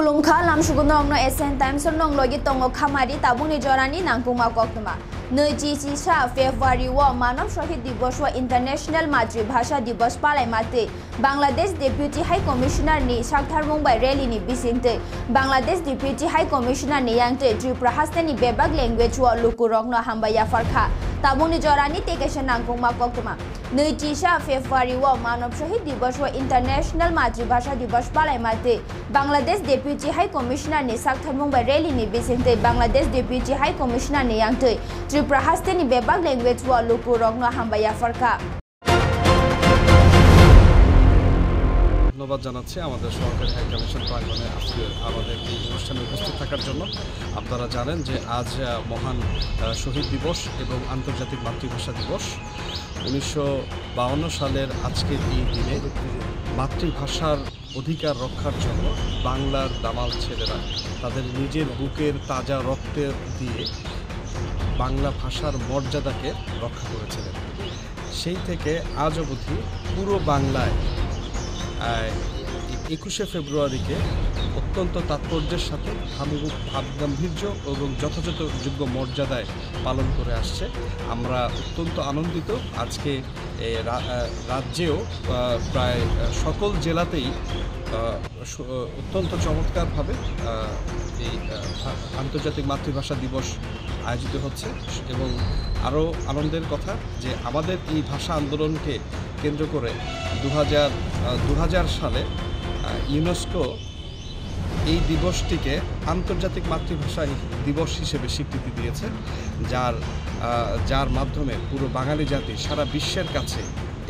Kulungkha lamsugunong no SN Times nong logi tongo khamari tabuni jorani nangpuma koktuma Neji Sisa February wa Manav Shahid Divas wa International Matritbhasha Divas palai mate Bangladesh Deputy High Commissioner ni Sakthar Mumbai rally ni bisinte Bangladesh Deputy High Commissioner ni yangte Tripura haste ni bebag language wa lukurok no hambaya farkha tabuni jorani tekesha nangpuma koktuma Neji Sisa February wa Manav Shahid Divas wa International Matritbhasha Divas palai mate Bangladesh Deputy High Commissioner ni Sakthar Mumbai rally ni bisinte Bangladesh Deputy High Commissioner ni yangte Tripura haste ni bebag language wa lukurok no hambaya farkha ধন্যবাদ জানাচ্ছি আমাদের সহকারী high commission প্রাঙ্গণে আজকে আমাদের এই অনুষ্ঠানে উপস্থিত থাকার জন্য। আপনারা জানেন যে আজ মহান শহীদ দিবস এবং আন্তর্জাতিক মাতৃভাষা দিবস। 1952 সালের আজকের এই দিনে মাতৃভাষার অধিকার রক্ষার জন্য বাংলার দামাল ছেলেরা তাদের নিজের বুকের তাজা রক্তে দিয়ে বাংলা ভাষার মর্যাদাকে রক্ষা করেছিলেন। সেই থেকে আজ অবধি পুরো বাংলায় 21শে ফেব্রুয়ারিকে অত্যন্ত তাৎপর্যের সাথে ভাবগাম্ভীর্য এবং যথাযথ যোগ্য মর্যাদায় পালন করে আসছে। আমরা অত্যন্ত আনন্দিত। আজকে রাজ্যেও প্রায় সকল জেলাতেই অত্যন্ত চমৎকারভাবে এই আন্তর্জাতিক মাতৃভাষা দিবস আয়োজিত হচ্ছে এবং আরও আনন্দের কথা যে আমাদের এই ভাষা আন্দোলনকে কেন্দ্র করে 2000 সালে ইউনেস্কো এই দিবসটিকে আন্তর্জাতিক মাতৃভাষা দিবস হিসেবে স্বীকৃতি দিয়েছে, যার মাধ্যমে পুরো বাঙালি জাতি সারা বিশ্বের কাছে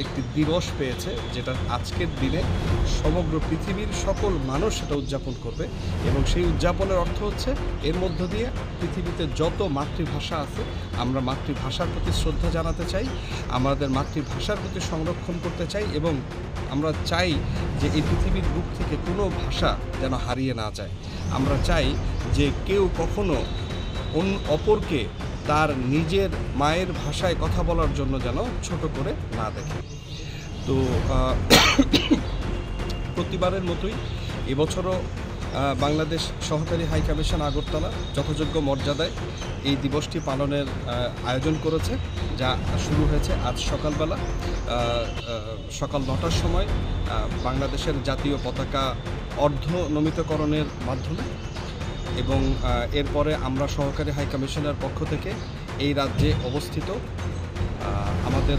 একটি দিবস পেয়েছে, যেটা আজকের দিনে সমগ্র পৃথিবীর সকল মানুষ সেটা উদযাপন করবে। এবং সেই উদযাপনের অর্থ হচ্ছে এর মধ্য দিয়ে পৃথিবীতে যত মাতৃভাষা আছে আমরা মাতৃভাষার প্রতি শ্রদ্ধা জানাতে চাই, আমাদের মাতৃভাষার প্রতি সংরক্ষণ করতে চাই এবং আমরা চাই যে এই পৃথিবীর বুক থেকে কোনো ভাষা যেন হারিয়ে না যায়। আমরা চাই যে কেউ কখনো অপরকে তার নিজের মায়ের ভাষায় কথা বলার জন্য যেন ছোট করে না দেখে। তো প্রতিবারের মতোই এবছরও বাংলাদেশ সহকারী হাই কমিশন আগরতলা যথাযোগ্য মর্যাদায় এই দিবসটি পালনের আয়োজন করেছে, যা শুরু হয়েছে আজ সকালবেলা সকাল 9টার সময় বাংলাদেশের জাতীয় পতাকা অর্ধনমিতকরণের মাধ্যমে। এবং এরপরে আমরা সহকারী হাই কমিশনের পক্ষ থেকে এই রাজ্যে অবস্থিত আমাদের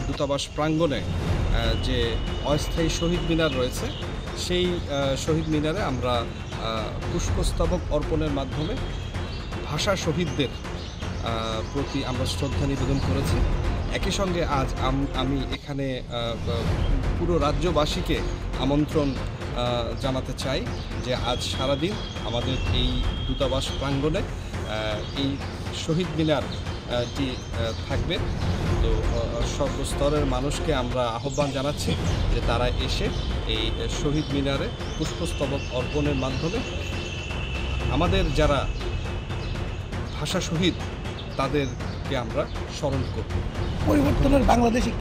দূতাবাস প্রাঙ্গণে যে অস্থায়ী শহীদ মিনার রয়েছে সেই শহীদ মিনারে আমরা পুষ্পস্তবক অর্পণের মাধ্যমে ভাষা শহীদদের প্রতি আমরা শ্রদ্ধা নিবেদন করেছি। একই সঙ্গে আজ আমি এখানে পুরো রাজ্যবাসীকে আমন্ত্রণ জানাতে চাই যে আজ সারাদিন আমাদের এই দূতাবাস প্রাঙ্গণে এই শহীদ মিনারটি থাকবে। তো সর্বস্তরের মানুষকে আমরা আহ্বান জানাচ্ছি যে তারা এসে এই শহীদ মিনারে পুষ্পস্তবক অর্পণের মাধ্যমে আমাদের যারা ভাষা শহীদ তাদেরকে আমরা স্মরণ করব। পরিবর্তনের বাংলাদেশে